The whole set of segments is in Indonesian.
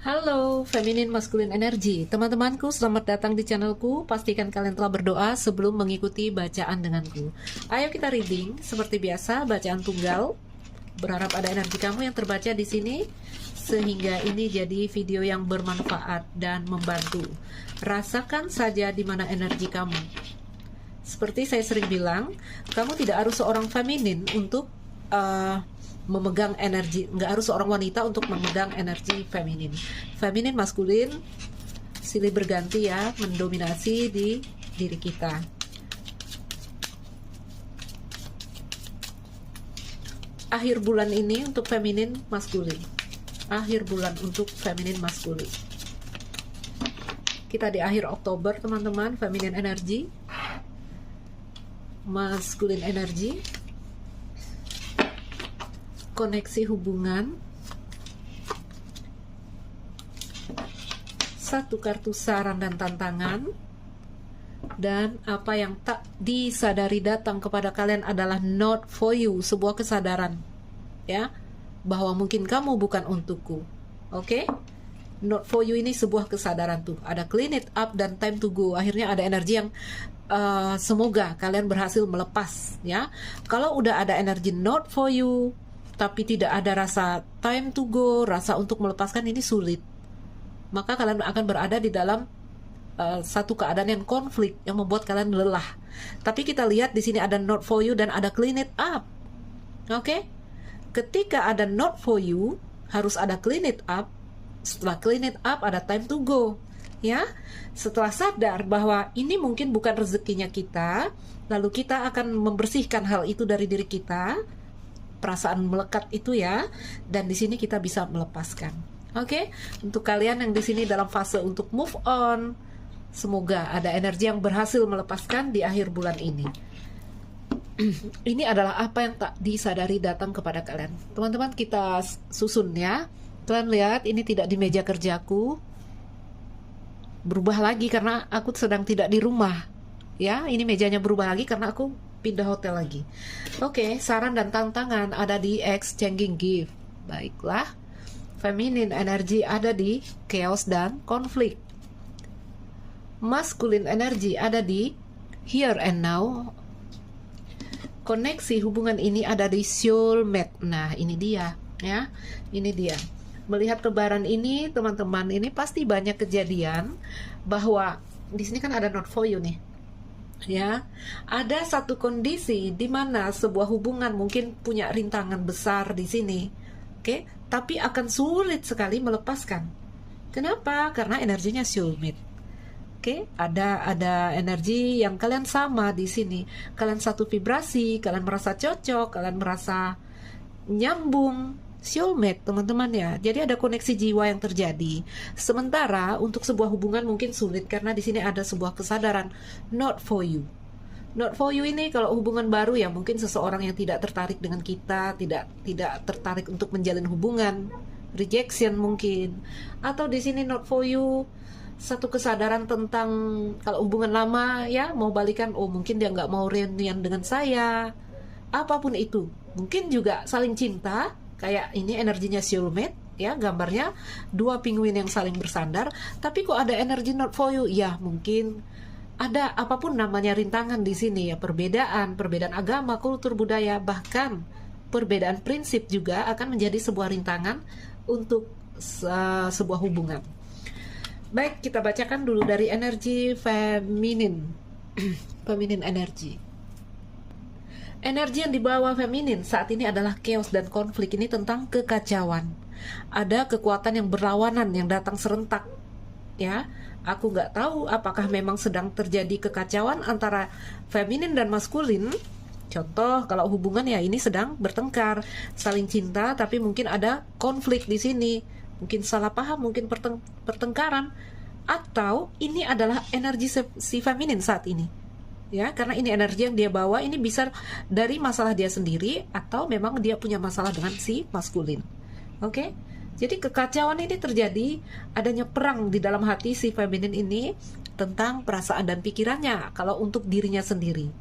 Halo, Feminin Maskulin Energi. Teman-temanku, selamat datang di channelku. Pastikan kalian telah berdoa sebelum mengikuti bacaan denganku. Ayo kita reading, seperti biasa, bacaan tunggal. Berharap ada energi kamu yang terbaca di sini, sehingga ini jadi video yang bermanfaat dan membantu. Rasakan saja di mana energi kamu. Seperti saya sering bilang, kamu tidak harus seorang feminin untuk memegang energi, nggak harus seorang wanita untuk memegang energi feminin. Feminin, maskulin, silih berganti ya, mendominasi di diri kita. Akhir bulan ini untuk feminin, maskulin. Akhir bulan untuk feminin, maskulin. Kita di akhir Oktober, teman-teman. Feminin energi, maskulin energi, koneksi hubungan, satu kartu saran dan tantangan, dan apa yang tak disadari datang kepada kalian adalah not for you, sebuah kesadaran ya, bahwa mungkin kamu bukan untukku. Oke? Not for you ini sebuah kesadaran tuh. Ada clean it up dan time to go. Akhirnya ada energi yang semoga kalian berhasil melepas ya. Kalau udah ada energi not for you tapi tidak ada rasa time to go, rasa untuk melepaskan, ini sulit. Maka kalian akan berada di dalam satu keadaan yang konflik yang membuat kalian lelah. Tapi kita lihat di sini ada not for you dan ada clean it up. Oke? Ketika ada not for you, harus ada clean it up. Setelah clean it up ada time to go. Ya, setelah sadar bahwa ini mungkin bukan rezekinya kita, lalu kita akan membersihkan hal itu dari diri kita. Perasaan melekat itu ya, dan di sini kita bisa melepaskan. Oke? Untuk kalian yang di sini dalam fase untuk move on, semoga ada energi yang berhasil melepaskan di akhir bulan ini. Ini adalah apa yang tak disadari datang kepada kalian. Teman-teman, kita susun ya. Kalian lihat ini tidak di meja kerjaku. Berubah lagi karena aku sedang tidak di rumah. Ya, ini mejanya berubah lagi karena aku pindah hotel lagi. Oke, saran dan tantangan ada di exchanging gift. Baiklah. Feminin energi ada di chaos dan konflik. Maskulin energi ada di here and now. Koneksi hubungan ini ada di soulmate. Nah, ini dia ya. Ini dia. Melihat kebaran ini, teman-teman, ini pasti banyak kejadian bahwa di sini kan ada not for you nih. Ya, ada satu kondisi di mana sebuah hubungan mungkin punya rintangan besar di sini, oke, tapi akan sulit sekali melepaskan. Kenapa? Karena energinya soulmate. Oke, ada energi yang kalian sama di sini. Kalian satu vibrasi, kalian merasa cocok, kalian merasa nyambung. Soulmate, teman-teman ya. Jadi ada koneksi jiwa yang terjadi. Sementara untuk sebuah hubungan mungkin sulit karena di sini ada sebuah kesadaran not for you. Not for you ini kalau hubungan baru ya mungkin seseorang yang tidak tertarik dengan kita, tidak tertarik untuk menjalin hubungan, rejection mungkin. Atau di sini not for you satu kesadaran tentang kalau hubungan lama ya mau balikan, oh mungkin dia nggak mau reunian dengan saya. Apapun itu. Mungkin juga saling cinta. Kayak ini energinya soulmate ya, gambarnya dua penguin yang saling bersandar, tapi kok ada energi not for you? Ya, mungkin ada apapun namanya rintangan di sini ya, perbedaan agama, kultur, budaya, bahkan perbedaan prinsip juga akan menjadi sebuah rintangan untuk sebuah hubungan. Baik, kita bacakan dulu dari energi feminin. Feminin energi. Energi yang dibawa feminin saat ini adalah chaos dan konflik. Ini tentang kekacauan. Ada kekuatan yang berlawanan yang datang serentak. Ya, aku nggak tahu apakah memang sedang terjadi kekacauan antara feminin dan maskulin. Contoh, kalau hubungan ya ini sedang bertengkar, saling cinta, tapi mungkin ada konflik di sini. Mungkin salah paham, mungkin pertengkaran. Atau ini adalah energi si feminin saat ini. Ya, karena ini energi yang dia bawa ini bisa dari masalah dia sendiri atau memang dia punya masalah dengan si maskulin. Oke? Jadi kekacauan ini terjadi, adanya perang di dalam hati si feminin ini tentang perasaan dan pikirannya kalau untuk dirinya sendiri.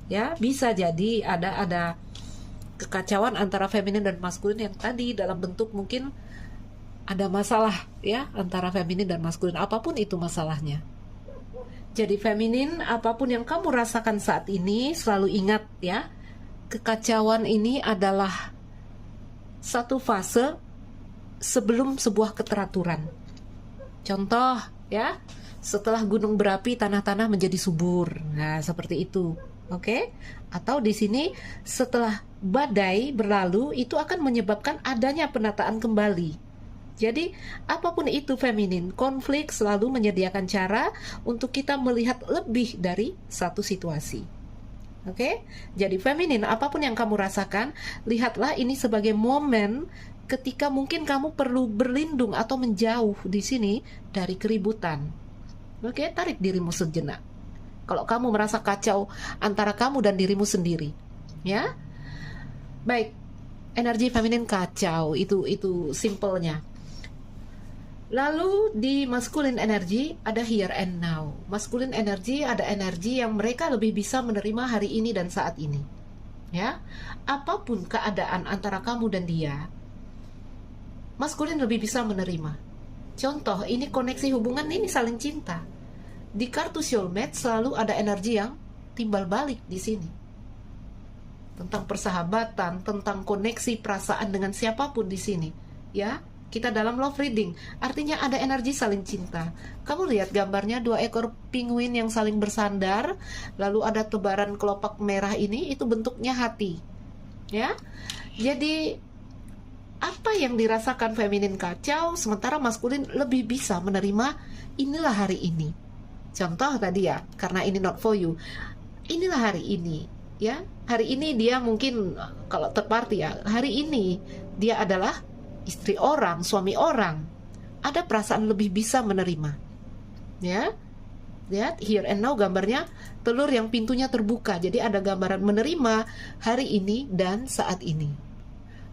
Ya, bisa jadi ada kekacauan antara feminin dan maskulin yang tadi dalam bentuk mungkin ada masalah ya antara feminin dan maskulin, apapun itu masalahnya. Jadi feminin, apapun yang kamu rasakan saat ini, selalu ingat ya, kekacauan ini adalah satu fase sebelum sebuah keteraturan. Contoh ya, setelah gunung berapi, tanah-tanah menjadi subur. Nah, seperti itu. Oke? Atau di sini setelah badai berlalu, itu akan menyebabkan adanya penataan kembali. Jadi, apapun itu feminin, konflik selalu menyediakan cara untuk kita melihat lebih dari satu situasi. Oke? Jadi feminin, apapun yang kamu rasakan, lihatlah ini sebagai momen ketika mungkin kamu perlu berlindung atau menjauh di sini dari keributan. Oke, tarik dirimu sejenak. Kalau kamu merasa kacau antara kamu dan dirimu sendiri, ya. Baik, energi feminin kacau, itu simpelnya. Lalu di masculine energy ada here and now. Masculine energy ada energi yang mereka lebih bisa menerima hari ini dan saat ini. Ya, apapun keadaan antara kamu dan dia, maskulin lebih bisa menerima. Contoh, ini koneksi hubungan, ini saling cinta. Di kartu soulmate selalu ada energi yang timbal balik di sini. Tentang persahabatan, tentang koneksi perasaan dengan siapapun di sini. Ya, kita dalam love reading, artinya ada energi saling cinta. Kamu lihat gambarnya, 2 ekor penguin yang saling bersandar, lalu ada tebaran kelopak merah ini, itu bentuknya hati. Ya, jadi apa yang dirasakan feminin kacau, sementara maskulin lebih bisa menerima inilah hari ini. Contoh tadi ya, karena ini not for you, inilah hari ini. Ya, hari ini dia mungkin kalau third party ya, hari ini dia adalah istri orang, suami orang, ada perasaan lebih bisa menerima. Ya, lihat here and now gambarnya telur yang pintunya terbuka. Jadi ada gambaran menerima hari ini dan saat ini.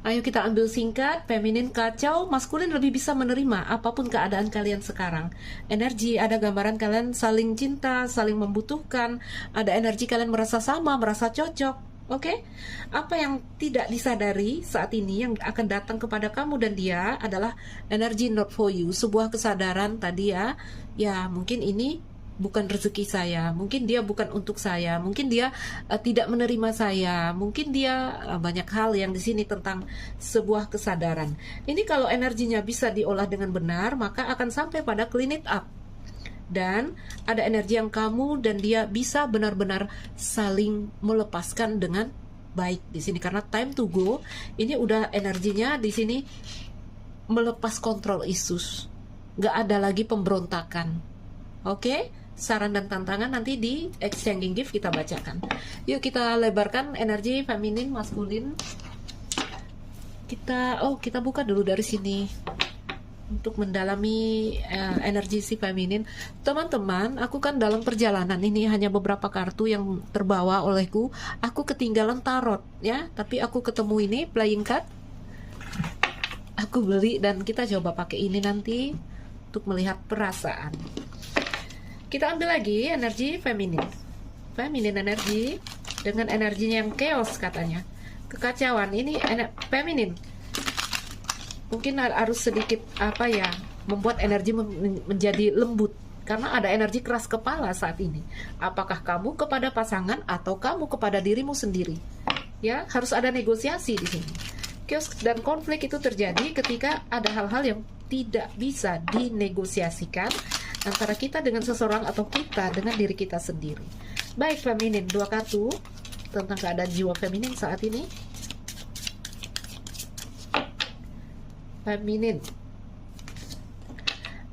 Ayo kita ambil singkat, feminin kacau, maskulin lebih bisa menerima apapun keadaan kalian sekarang. Energi, ada gambaran kalian saling cinta, saling membutuhkan, ada energi kalian merasa sama, merasa cocok. Oke, apa yang tidak disadari saat ini yang akan datang kepada kamu dan dia adalah energi not for you, sebuah kesadaran tadi ya, ya mungkin ini bukan rezeki saya, mungkin dia bukan untuk saya, mungkin dia tidak menerima saya, mungkin dia banyak hal yang di sini tentang sebuah kesadaran. Ini kalau energinya bisa diolah dengan benar, maka akan sampai pada clean it up. Dan ada energi yang kamu dan dia bisa benar-benar saling melepaskan dengan baik di sini, karena time to go ini udah energinya di sini melepas kontrol issues, nggak ada lagi pemberontakan. Oke, saran dan tantangan nanti di exchanging gift kita bacakan. Yuk kita lebarkan energi feminin, maskulin. Kita buka dulu dari sini untuk mendalami energi si feminin. Teman-teman, aku kan dalam perjalanan ini hanya beberapa kartu yang terbawa olehku. Aku ketinggalan tarot ya, tapi aku ketemu ini playing card. Aku beli dan kita coba pakai ini nanti untuk melihat perasaan. Kita ambil lagi energi feminin. Feminin energi dengan energinya yang chaos katanya. Kekacauan ini feminin. Mungkin harus sedikit membuat energi menjadi lembut karena ada energi keras kepala saat ini. Apakah kamu kepada pasangan atau kamu kepada dirimu sendiri? Ya, harus ada negosiasi di sini. Chaos dan konflik itu terjadi ketika ada hal-hal yang tidak bisa dinegosiasikan antara kita dengan seseorang atau kita dengan diri kita sendiri. Baik, feminin, 2 kartu tentang keadaan jiwa feminin saat ini. Feminin,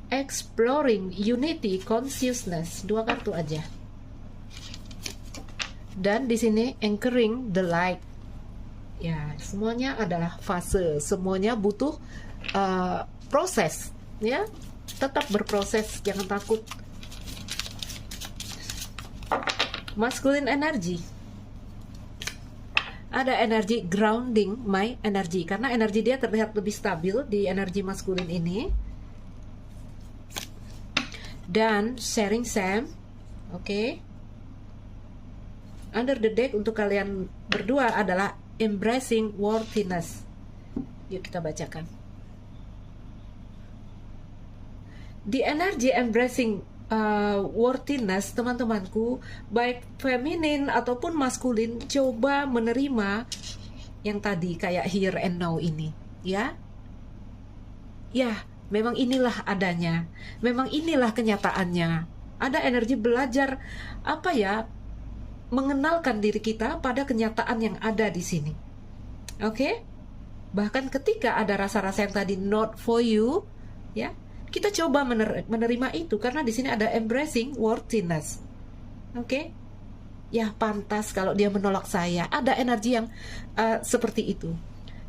exploring unity consciousness, 2 kartu aja. Dan di sini anchoring the light. Ya, semuanya adalah fase, semuanya butuh proses, ya. Tetap berproses, jangan takut. Masculine energy. Ada energi grounding my energy, karena energi dia terlihat lebih stabil di energi maskulin ini. Dan sharing same. Oke. Under the deck untuk kalian berdua adalah embracing worthiness. Yuk kita bacakan. Di energy embracing worthiness, teman-temanku, baik feminin ataupun maskulin, coba menerima yang tadi kayak here and now ini, ya. Ya, memang inilah adanya. Memang inilah kenyataannya. Ada energi belajar apa ya? Mengenalkan diri kita pada kenyataan yang ada di sini. Oke? Bahkan ketika ada rasa-rasa yang tadi not for you, ya, kita coba menerima itu karena di sini ada embracing worthiness. Oke? Ya, pantas kalau dia menolak saya. Ada energi yang seperti itu.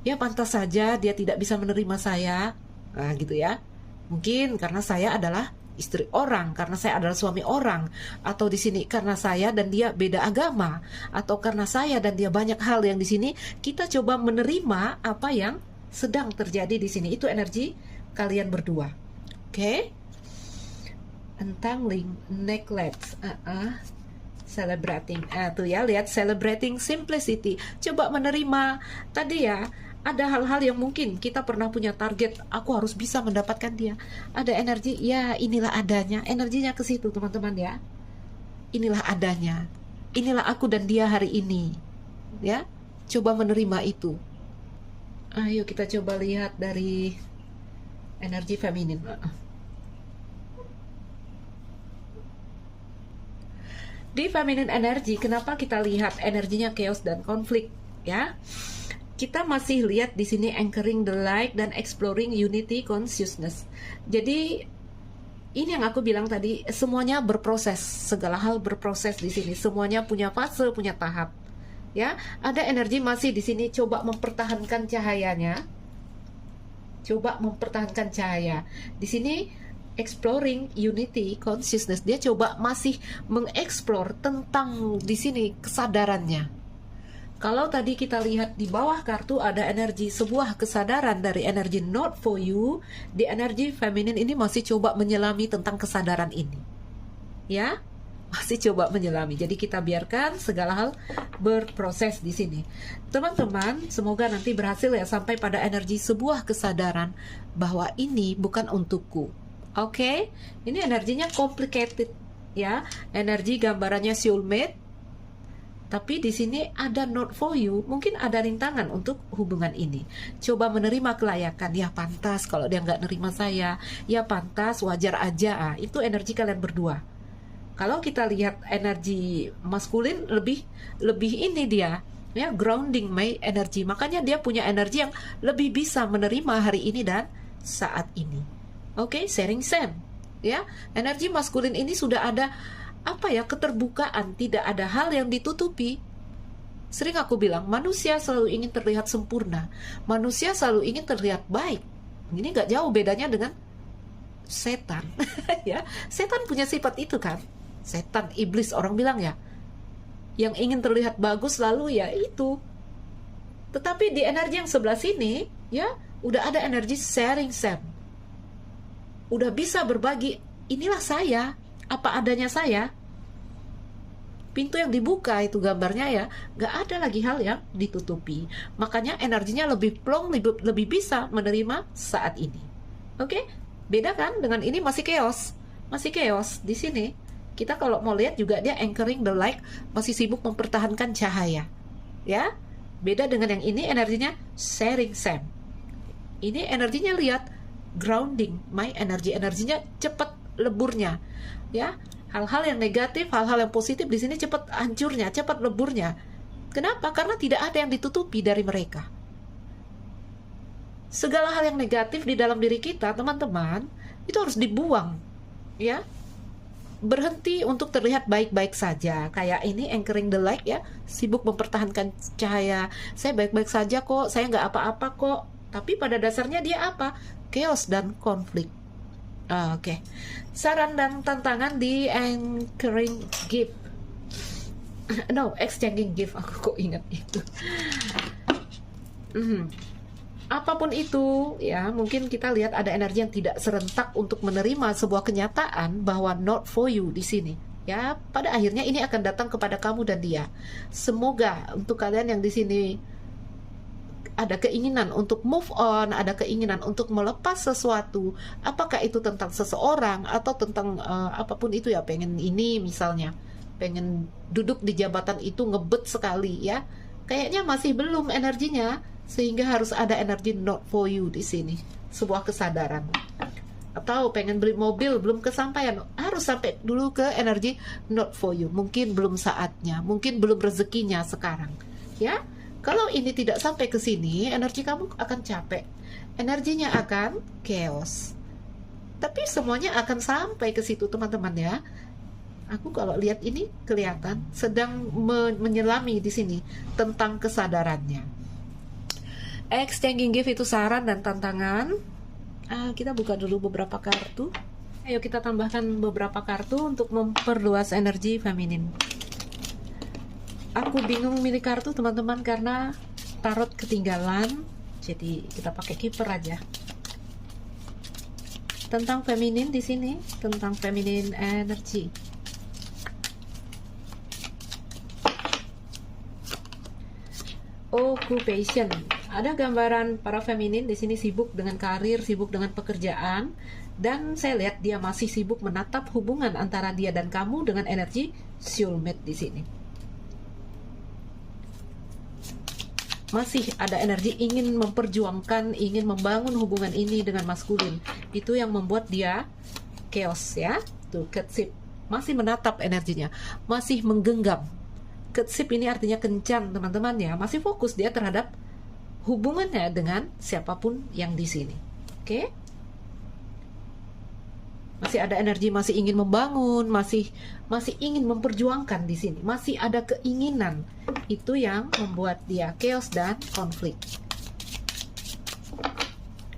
Ya, pantas saja dia tidak bisa menerima saya. Nah, gitu ya. Mungkin karena saya adalah istri orang, karena saya adalah suami orang, atau di sini karena saya dan dia beda agama, atau karena saya dan dia banyak hal yang di sini kita coba menerima apa yang sedang terjadi di sini. Itu energi kalian berdua. Oke? Untangling, neglect, celebrating. Tuh ya, lihat celebrating simplicity. Coba menerima tadi ya. Ada hal-hal yang mungkin kita pernah punya target, aku harus bisa mendapatkan dia. Ada energi, ya inilah adanya. Energinya ke situ, teman-teman ya. Inilah adanya. Inilah aku dan dia hari ini. Ya, coba menerima itu. Ayo kita coba lihat dari energi feminin. Di feminine energy, kenapa kita lihat energinya chaos dan konflik, ya? Kita masih lihat di sini anchoring the light dan exploring unity consciousness. Jadi ini yang aku bilang tadi, semuanya berproses, segala hal berproses di sini. Semuanya punya fase, punya tahap. Ya, ada energi masih di sini coba mempertahankan cahayanya. Coba mempertahankan cahaya. Di sini exploring unity consciousness, dia coba masih mengeksplor tentang di sini kesadarannya. Kalau tadi kita lihat di bawah kartu ada energi sebuah kesadaran dari energi not for you, di energi feminin ini masih coba menyelami tentang kesadaran ini. Ya, masih coba menyelami. Jadi kita biarkan segala hal berproses di sini. Teman-teman, semoga nanti berhasil ya sampai pada energi sebuah kesadaran bahwa ini bukan untukku. Oke, ini energinya complicated ya. Energi gambarannya soulmate. Tapi di sini ada not for you, mungkin ada rintangan untuk hubungan ini. Coba menerima kelayakan, ya pantas kalau dia nggak nerima saya, ya pantas, wajar aja. Itu energi kalian berdua. Kalau kita lihat energi maskulin lebih ini dia, ya grounding my energy. Makanya dia punya energi yang lebih bisa menerima hari ini dan saat ini. Oke, sharing same. Ya, energi maskulin ini sudah ada apa ya, keterbukaan, tidak ada hal yang ditutupi. Sering aku bilang, manusia selalu ingin terlihat sempurna, manusia selalu ingin terlihat baik. Ini nggak jauh bedanya dengan setan. Ya, setan punya sifat itu kan, setan, iblis orang bilang ya, yang ingin terlihat bagus lalu ya itu. Tetapi di energi yang sebelah sini ya udah ada energi sharing same, udah bisa berbagi, inilah saya, apa adanya saya. Pintu yang dibuka itu gambarnya ya, gak ada lagi hal yang ditutupi. Makanya energinya lebih plong, lebih bisa menerima saat ini. Oke, beda kan dengan ini masih chaos. Masih chaos di sini. Kita kalau mau lihat juga dia anchoring the light, masih sibuk mempertahankan cahaya. Ya, beda dengan yang ini energinya sharing same. Ini energinya lihat grounding my energy, energinya cepat leburnya. Ya, hal-hal yang negatif, hal-hal yang positif di sini cepat hancurnya, cepat leburnya. Kenapa? Karena tidak ada yang ditutupi dari mereka. Segala hal yang negatif di dalam diri kita, teman-teman, itu harus dibuang. Ya, berhenti untuk terlihat baik-baik saja. Kayak ini anchoring the light ya, sibuk mempertahankan cahaya. Saya baik-baik saja kok, saya nggak apa-apa kok. Tapi pada dasarnya dia apa? Chaos dan konflik. Oke. Saran dan tantangan di anchoring gift. No, exchanging gift. Aku kok ingat itu. Apapun itu, ya mungkin kita lihat ada energi yang tidak serentak untuk menerima sebuah kenyataan bahwa not for you di sini. Ya, pada akhirnya ini akan datang kepada kamu dan dia. Semoga untuk kalian yang di sini ada keinginan untuk move on, ada keinginan untuk melepas sesuatu, apakah itu tentang seseorang atau tentang apapun itu ya, pengen ini misalnya, pengen duduk di jabatan itu ngebet sekali ya, kayaknya masih belum energinya, sehingga harus ada energi not for you di sini, sebuah kesadaran. Atau pengen beli mobil belum kesampaian, harus sampai dulu ke energi not for you, mungkin belum saatnya, mungkin belum rezekinya sekarang ya. Kalau ini tidak sampai ke sini, energi kamu akan capek, energinya akan chaos. Tapi semuanya akan sampai ke situ teman-teman ya. Aku kalau lihat ini kelihatan sedang menyelami di sini tentang kesadarannya. Exchanging gift itu saran dan tantangan. Kita buka dulu beberapa kartu. Ayo kita tambahkan beberapa kartu untuk memperluas energi feminin. Aku bingung milih kartu teman-teman karena tarot ketinggalan, jadi kita pakai keeper aja. Tentang feminin di sini, tentang feminin energy. Occupation. Ada gambaran para feminin di sini sibuk dengan karir, sibuk dengan pekerjaan, dan saya lihat dia masih sibuk menatap hubungan antara dia dan kamu dengan energi soulmate di sini. Masih ada energi ingin memperjuangkan, ingin membangun hubungan ini dengan maskulin. Itu yang membuat dia chaos ya. Tuh, Ketship masih menatap energinya, masih menggenggam. Ketship ini artinya kencan teman-teman ya, masih fokus dia terhadap hubungannya dengan siapapun yang di sini. Oke? Masih ada energi, masih ingin membangun, masih ingin memperjuangkan di sini, masih ada keinginan. Itu yang membuat dia chaos dan konflik.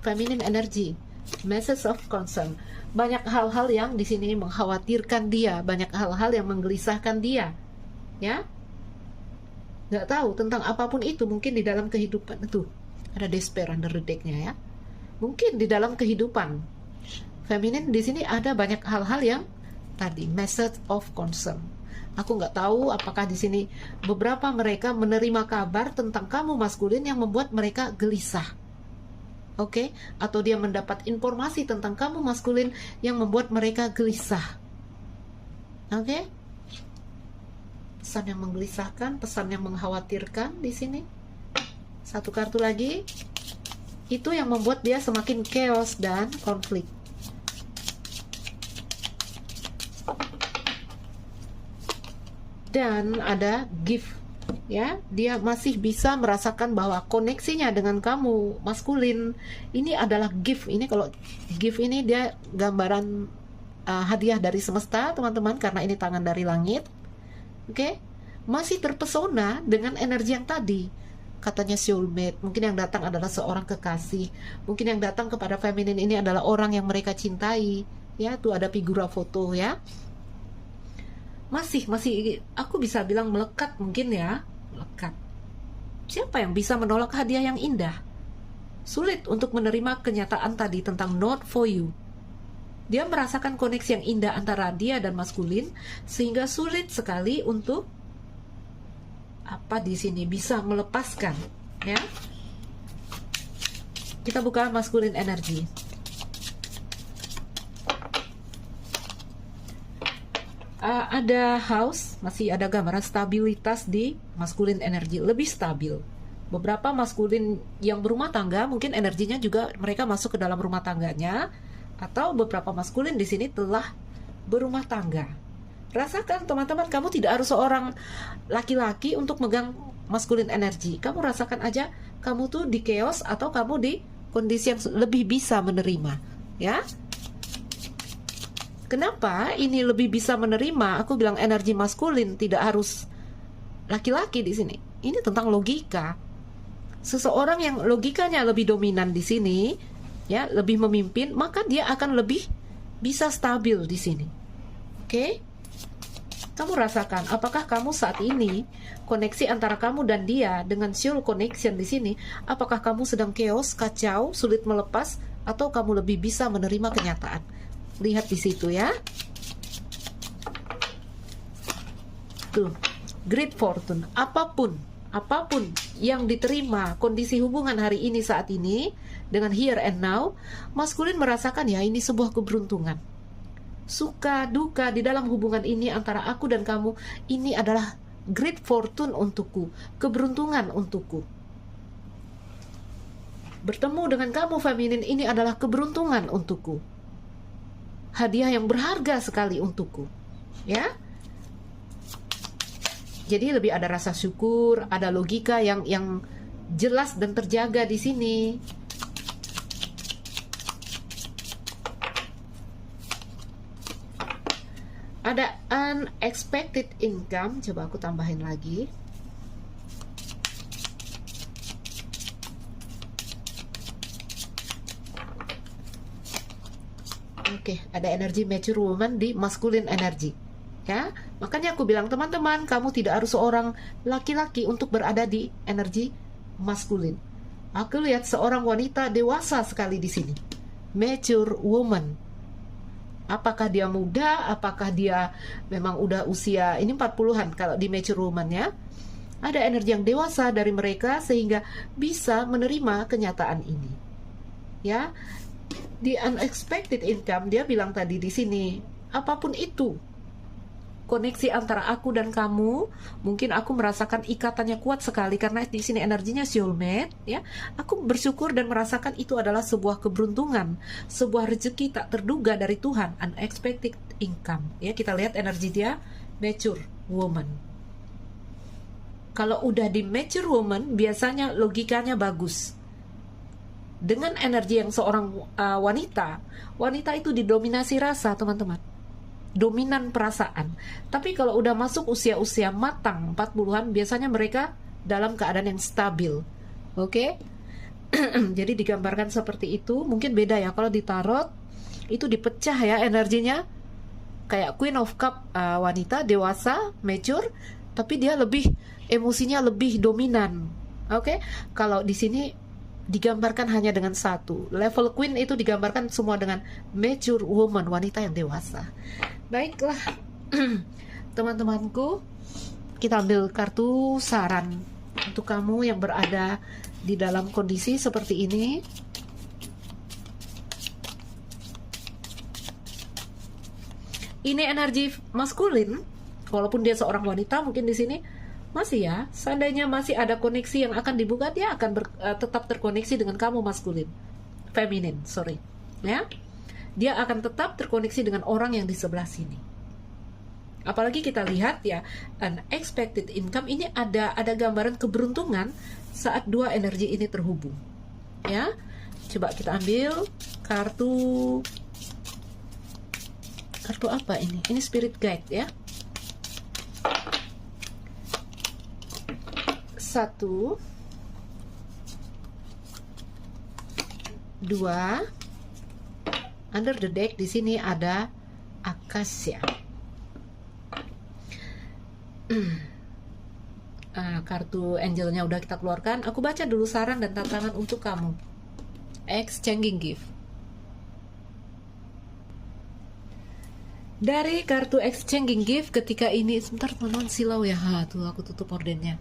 Feminine energy, message of concern. Banyak hal-hal yang di sini mengkhawatirkan dia, banyak hal-hal yang menggelisahkan dia, ya. Nggak tahu tentang apapun itu, mungkin di dalam kehidupan itu ada despair under the deck-nya ya. Mungkin di dalam kehidupan feminin di sini ada banyak hal-hal yang tadi message of concern. Aku nggak tahu apakah di sini beberapa mereka menerima kabar tentang kamu maskulin yang membuat mereka gelisah. Oke? Atau dia mendapat informasi tentang kamu maskulin yang membuat mereka gelisah. Oke? Pesan yang menggelisahkan, pesan yang mengkhawatirkan di sini. Satu kartu lagi. Itu yang membuat dia semakin chaos dan konflik. Dan ada gift ya, dia masih bisa merasakan bahwa koneksinya dengan kamu maskulin ini adalah gift. Ini kalau gift ini dia gambaran hadiah dari semesta teman-teman, karena ini tangan dari langit. Oke? Masih terpesona dengan energi yang tadi, katanya soulmate. Mungkin yang datang adalah seorang kekasih, mungkin yang datang kepada feminin ini adalah orang yang mereka cintai ya. Tuh ada figura foto ya. Masih aku bisa bilang melekat mungkin ya, melekat. Siapa yang bisa menolak hadiah yang indah? Sulit untuk menerima kenyataan tadi tentang not for you. Dia merasakan koneksi yang indah antara dia dan maskulin, sehingga sulit sekali untuk di sini bisa melepaskan ya. Kita buka maskulin energi. Ada house, masih ada gambaran stabilitas di maskulin energi, lebih stabil. Beberapa maskulin yang berumah tangga mungkin energinya juga mereka masuk ke dalam rumah tangganya, atau beberapa maskulin di sini telah berumah tangga. Rasakan teman-teman, kamu tidak harus seorang laki-laki untuk megang maskulin energi. Kamu rasakan aja kamu tuh di chaos atau kamu di kondisi yang lebih bisa menerima, ya. Kenapa ini lebih bisa menerima? Aku bilang energi maskulin tidak harus laki-laki di sini. Ini tentang logika. Seseorang yang logikanya lebih dominan di sini, ya, lebih memimpin, maka dia akan lebih bisa stabil di sini. Oke? Kamu rasakan, apakah kamu saat ini koneksi antara kamu dan dia dengan soul connection di sini? Apakah kamu sedang chaos, kacau, sulit melepas, atau kamu lebih bisa menerima kenyataan? Lihat di situ ya. Tuh, great fortune. Apapun apapun yang diterima kondisi hubungan hari ini saat ini dengan here and now, maskulin merasakan ya ini sebuah keberuntungan. Suka duka di dalam hubungan ini antara aku dan kamu, ini adalah great fortune untukku, keberuntungan untukku. Bertemu dengan kamu feminin ini adalah keberuntungan untukku, hadiah yang berharga sekali untukku, ya. Jadi lebih ada rasa syukur, ada logika yang jelas dan terjaga di sini. Ada unexpected income, coba aku tambahin lagi. Oke, ada energi mature woman di masculine energy. Ya, makanya aku bilang teman-teman, kamu tidak harus seorang laki-laki untuk berada di energi maskulin. Aku lihat seorang wanita dewasa sekali di sini, mature woman. Apakah dia muda, apakah dia memang udah usia ini 40-an kalau di mature woman ya. Ada energi yang dewasa dari mereka sehingga bisa menerima kenyataan ini. Ya, di unexpected income dia bilang tadi di sini, apapun itu koneksi antara aku dan kamu, mungkin aku merasakan ikatannya kuat sekali karena di sini energinya soulmate, ya. Aku bersyukur dan merasakan itu adalah sebuah keberuntungan, sebuah rezeki tak terduga dari Tuhan, unexpected income. Ya, kita lihat energi dia mature woman. Kalau udah di mature woman, biasanya logikanya bagus. Dengan energi yang seorang wanita itu didominasi rasa, teman-teman. Dominan perasaan. Tapi kalau udah masuk usia-usia matang 40-an, biasanya mereka dalam keadaan yang stabil. Oke? Jadi digambarkan seperti itu. Mungkin beda ya kalau di tarot itu dipecah ya energinya. Kayak Queen of Cup, wanita dewasa, mature, tapi dia lebih emosinya lebih dominan. Oke? Kalau di sini digambarkan hanya dengan satu. Level Queen itu digambarkan semua dengan mature woman, wanita yang dewasa. Baiklah, teman-temanku, kita ambil kartu saran untuk kamu yang berada di dalam kondisi seperti ini. Ini energi maskulin, walaupun dia seorang wanita, mungkin di sini masih ya, seandainya masih ada koneksi yang akan dibuka, dia akan tetap terkoneksi dengan kamu maskulin, feminin, sorry, ya. Dia akan tetap terkoneksi dengan orang yang di sebelah sini. Apalagi kita lihat ya, unexpected income ini ada gambaran keberuntungan saat dua energi ini terhubung. Ya, coba kita ambil kartu apa ini? Ini spirit guide ya. 1, 2. Under the deck di sini ada Akasya. Kartu angelnya udah kita keluarkan. Aku baca dulu saran dan tantangan untuk kamu. Exchanging gift. Dari kartu exchanging gift, ketika ini sebentar teman-teman, silau ya. Tuh aku tutup ordennya.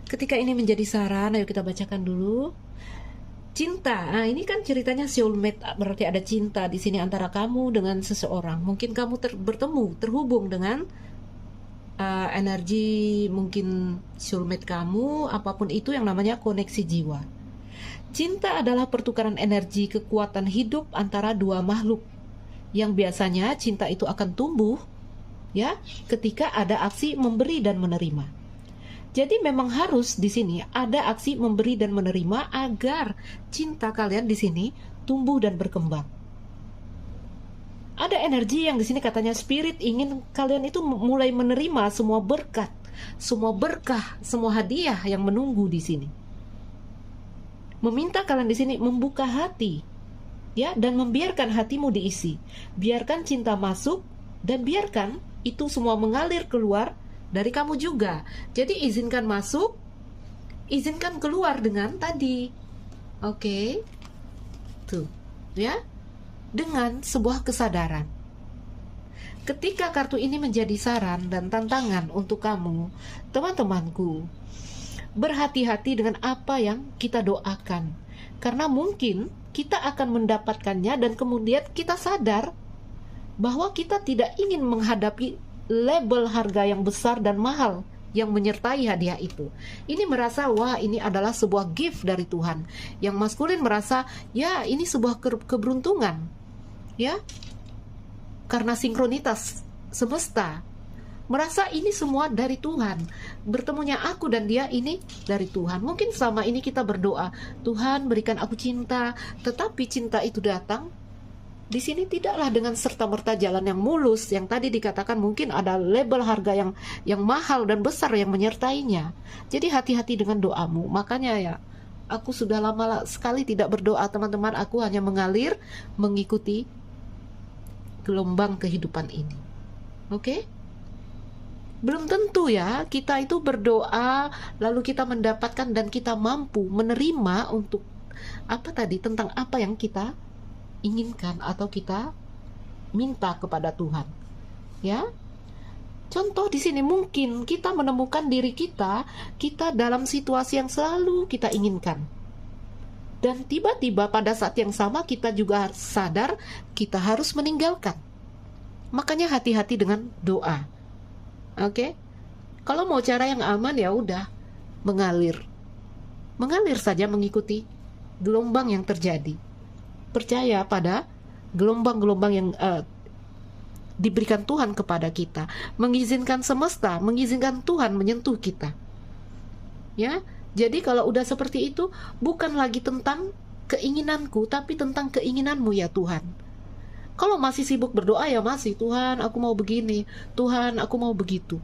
Ketika ini menjadi saran, ayo kita bacakan dulu. Cinta, ini kan ceritanya soulmate, berarti ada cinta di sini antara kamu dengan seseorang. Mungkin kamu terhubung dengan energi mungkin soulmate kamu, apapun itu yang namanya koneksi jiwa. Cinta adalah pertukaran energi kekuatan hidup antara dua makhluk, yang biasanya cinta itu akan tumbuh, ya, ketika ada aksi memberi dan menerima. Jadi memang harus di sini ada aksi memberi dan menerima agar cinta kalian di sini tumbuh dan berkembang. Ada energi yang di sini katanya spirit ingin kalian itu mulai menerima semua berkat, semua berkah, semua hadiah yang menunggu di sini. Meminta kalian di sini membuka hati, ya, dan membiarkan hatimu diisi. Biarkan cinta masuk dan biarkan itu semua mengalir keluar dari kamu juga. Jadi izinkan masuk, izinkan keluar dengan tadi. Oke. Tuh, ya. Dengan sebuah kesadaran. Ketika kartu ini menjadi saran dan tantangan untuk kamu, teman-temanku, berhati-hati dengan apa yang kita doakan. Karena mungkin kita akan mendapatkannya dan kemudian kita sadar bahwa kita tidak ingin menghadapi label harga yang besar dan mahal yang menyertai hadiah itu. Ini merasa, wah ini adalah sebuah gift dari Tuhan. Yang maskulin merasa, ya ini sebuah keberuntungan. Ya, karena sinkronitas semesta. Merasa ini semua dari Tuhan. Bertemunya aku dan dia ini dari Tuhan. Mungkin selama ini kita berdoa, Tuhan berikan aku cinta, tetapi cinta itu datang di sini tidaklah dengan serta-merta jalan yang mulus. Yang tadi dikatakan mungkin ada label harga yang mahal dan besar yang menyertainya. Jadi hati-hati dengan doamu. Makanya ya, aku sudah lama sekali tidak berdoa, teman-teman. Aku hanya mengalir mengikuti gelombang kehidupan ini. Oke? Belum tentu ya kita itu berdoa lalu kita mendapatkan dan kita mampu menerima untuk apa tadi, tentang apa yang kita inginkan atau kita minta kepada Tuhan. Ya. Contoh di sini mungkin kita menemukan diri kita dalam situasi yang selalu kita inginkan. Dan tiba-tiba pada saat yang sama kita juga sadar kita harus meninggalkan. Makanya hati-hati dengan doa. Oke? Kalau mau cara yang aman ya udah mengalir. Mengalir saja mengikuti gelombang yang terjadi. Percaya pada gelombang-gelombang yang diberikan Tuhan kepada kita. Mengizinkan semesta, mengizinkan Tuhan menyentuh kita. Ya? Jadi kalau udah seperti itu, bukan lagi tentang keinginanku, tapi tentang keinginanmu ya Tuhan. Kalau masih sibuk berdoa ya masih, Tuhan aku mau begini, Tuhan aku mau begitu.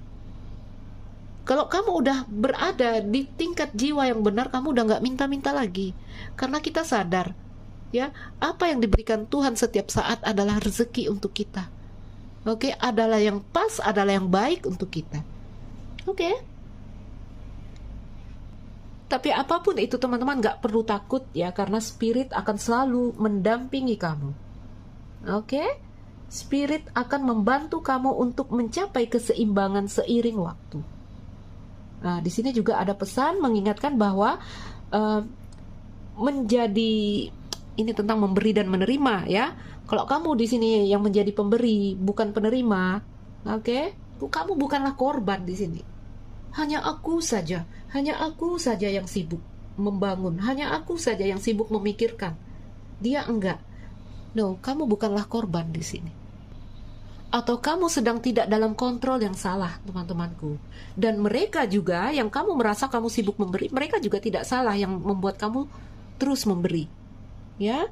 Kalau kamu udah berada di tingkat jiwa yang benar, kamu udah gak minta-minta lagi. Karena kita sadar, ya, apa yang diberikan Tuhan setiap saat adalah rezeki untuk kita. Oke, adalah yang pas, adalah yang baik untuk kita. Oke. Tapi apapun itu teman-teman gak perlu takut ya, karena Spirit akan selalu mendampingi kamu. Oke? Spirit akan membantu kamu untuk mencapai keseimbangan seiring waktu. Nah, di sini juga ada pesan mengingatkan bahwa menjadi ini tentang memberi dan menerima ya. Kalau kamu di sini yang menjadi pemberi bukan penerima, oke? Kamu bukanlah korban di sini. Hanya aku saja yang sibuk membangun, hanya aku saja yang sibuk memikirkan. Dia enggak. No, kamu bukanlah korban di sini. Atau kamu sedang tidak dalam kontrol yang salah, teman-temanku. Dan mereka juga yang kamu merasa kamu sibuk memberi, mereka juga tidak salah yang membuat kamu terus memberi. Ya,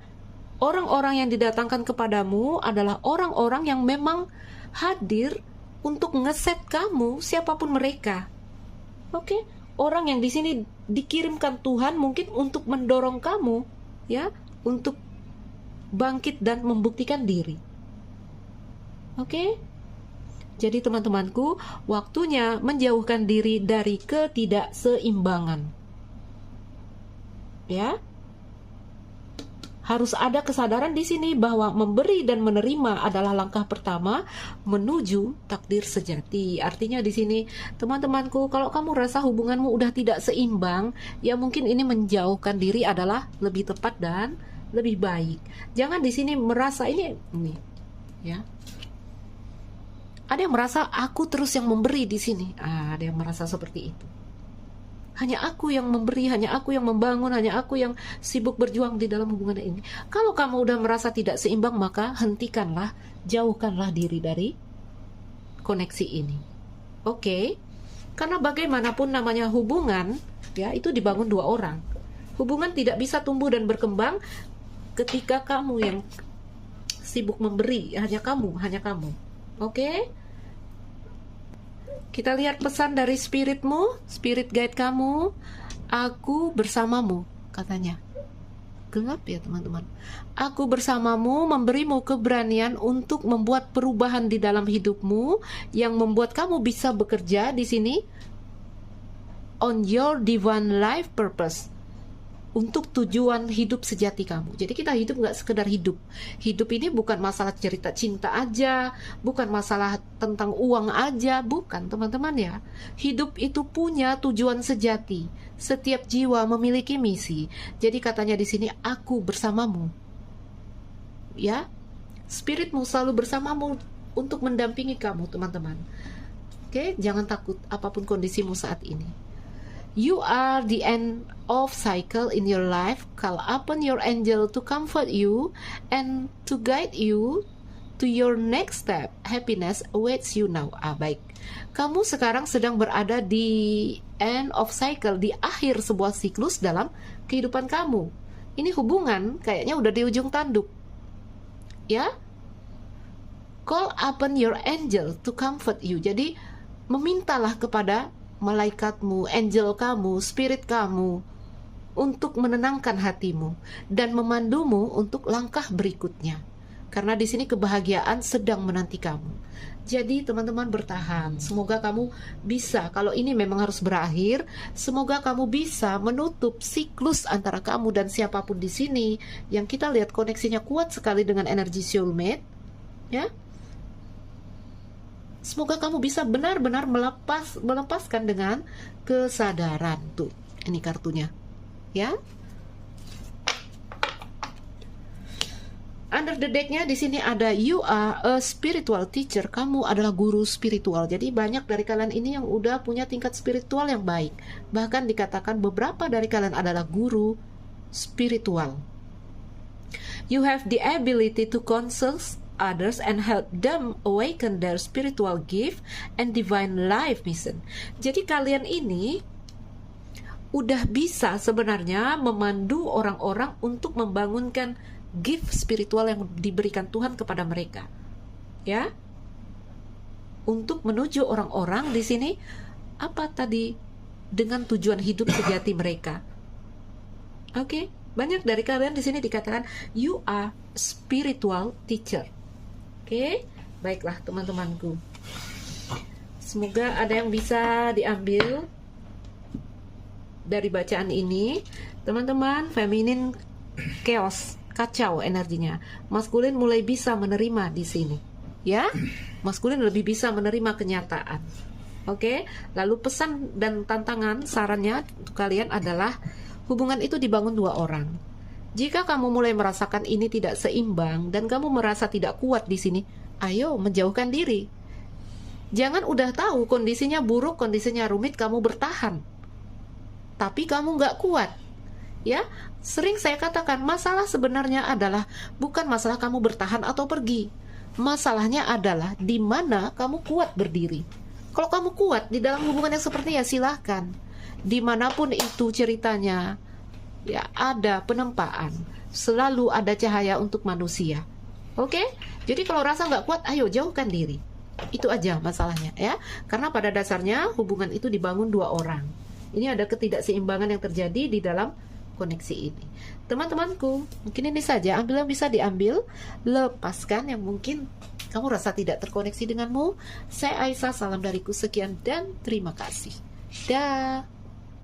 orang-orang yang didatangkan kepadamu adalah orang-orang yang memang hadir untuk ngeset kamu, siapapun mereka. Oke, orang yang di sini dikirimkan Tuhan mungkin untuk mendorong kamu, ya, untuk bangkit dan membuktikan diri. Oke? Jadi teman-temanku, waktunya menjauhkan diri dari ketidakseimbangan. Ya? Harus ada kesadaran di sini bahwa memberi dan menerima adalah langkah pertama menuju takdir sejati. Artinya di sini, teman-temanku, kalau kamu rasa hubunganmu udah tidak seimbang, ya mungkin ini menjauhkan diri adalah lebih tepat dan lebih baik. Jangan di sini merasa ini ya. Ada yang merasa aku terus yang memberi di sini. Ada yang merasa seperti itu. Hanya aku yang memberi, hanya aku yang membangun, hanya aku yang sibuk berjuang di dalam hubungan ini. Kalau kamu udah merasa tidak seimbang, maka hentikanlah, jauhkanlah diri dari koneksi ini. Oke? Karena bagaimanapun namanya hubungan, ya, itu dibangun dua orang. Hubungan tidak bisa tumbuh dan berkembang ketika kamu yang sibuk memberi, hanya kamu. Oke? Kita lihat pesan dari spiritmu, spirit guide kamu. Aku bersamamu, katanya. Gelap ya teman-teman. Aku bersamamu, memberimu keberanian untuk membuat perubahan di dalam hidupmu yang membuat kamu bisa bekerja di sini on your divine life purpose. untuk tujuan hidup sejati kamu. Jadi kita hidup nggak sekedar hidup. Hidup ini bukan masalah cerita cinta aja, bukan masalah tentang uang aja, bukan teman-teman ya. Hidup itu punya tujuan sejati. Setiap jiwa memiliki misi. Jadi katanya di sini, aku bersamamu. Ya, spiritmu selalu bersamamu untuk mendampingi kamu, teman-teman. Oke, jangan takut apapun kondisimu saat ini. You are the end of cycle in your life. Call upon your angel to comfort you and to guide you to your next step. Happiness awaits you now. Baik. Kamu sekarang sedang berada di end of cycle, di akhir sebuah siklus dalam kehidupan kamu. Ini hubungan kayaknya udah di ujung tanduk. Ya? Call upon your angel to comfort you. Jadi, memintalah kepada malaikatmu, angel kamu, spirit kamu untuk menenangkan hatimu dan memandumu untuk langkah berikutnya. Karena di sini kebahagiaan sedang menanti kamu. Jadi teman-teman bertahan. Semoga kamu bisa, kalau ini memang harus berakhir, semoga kamu bisa menutup siklus antara kamu dan siapapun di sini yang kita lihat koneksinya kuat sekali dengan energi soulmate, ya. Semoga kamu bisa benar-benar melepaskan dengan kesadaran. Tuh, ini kartunya. Ya. Under the deck-nya di sini ada you are a spiritual teacher. Kamu adalah guru spiritual. Jadi banyak dari kalian ini yang udah punya tingkat spiritual yang baik. Bahkan dikatakan beberapa dari kalian adalah guru spiritual. You have the ability to consult others and help them awaken their spiritual gift and divine life mission. Jadi kalian ini udah bisa sebenarnya memandu orang-orang untuk membangunkan gift spiritual yang diberikan Tuhan kepada mereka. Ya. Untuk menuju orang-orang di sini apa tadi dengan tujuan hidup sejati mereka. Oke, banyak dari kalian di sini dikatakan you are spiritual teacher. Oke, baiklah teman-temanku. Semoga ada yang bisa diambil dari bacaan ini. Teman-teman, feminin chaos, kacau energinya. Maskulin mulai bisa menerima di sini. Ya, maskulin lebih bisa menerima kenyataan. Oke, lalu pesan dan tantangan sarannya untuk kalian adalah hubungan itu dibangun dua orang. Jika kamu mulai merasakan ini tidak seimbang dan kamu merasa tidak kuat di sini, ayo menjauhkan diri. Jangan udah tahu kondisinya buruk, kondisinya rumit, kamu bertahan. Tapi kamu nggak kuat. Ya, sering saya katakan masalah sebenarnya adalah bukan masalah kamu bertahan atau pergi. Masalahnya adalah di mana kamu kuat berdiri. Kalau kamu kuat di dalam hubungan yang seperti ya silahkan. Dimanapun itu ceritanya, ya ada penempaan, selalu ada cahaya untuk manusia. Oke? Jadi kalau rasa nggak kuat, ayo jauhkan diri. Itu aja masalahnya ya. Karena pada dasarnya hubungan itu dibangun dua orang. Ini ada ketidakseimbangan yang terjadi di dalam koneksi ini. Teman-temanku, mungkin ini saja. Ambil yang bisa diambil, lepaskan yang mungkin kamu rasa tidak terkoneksi denganmu. Saya Aisyah, salam dariku, sekian dan terima kasih. Dah.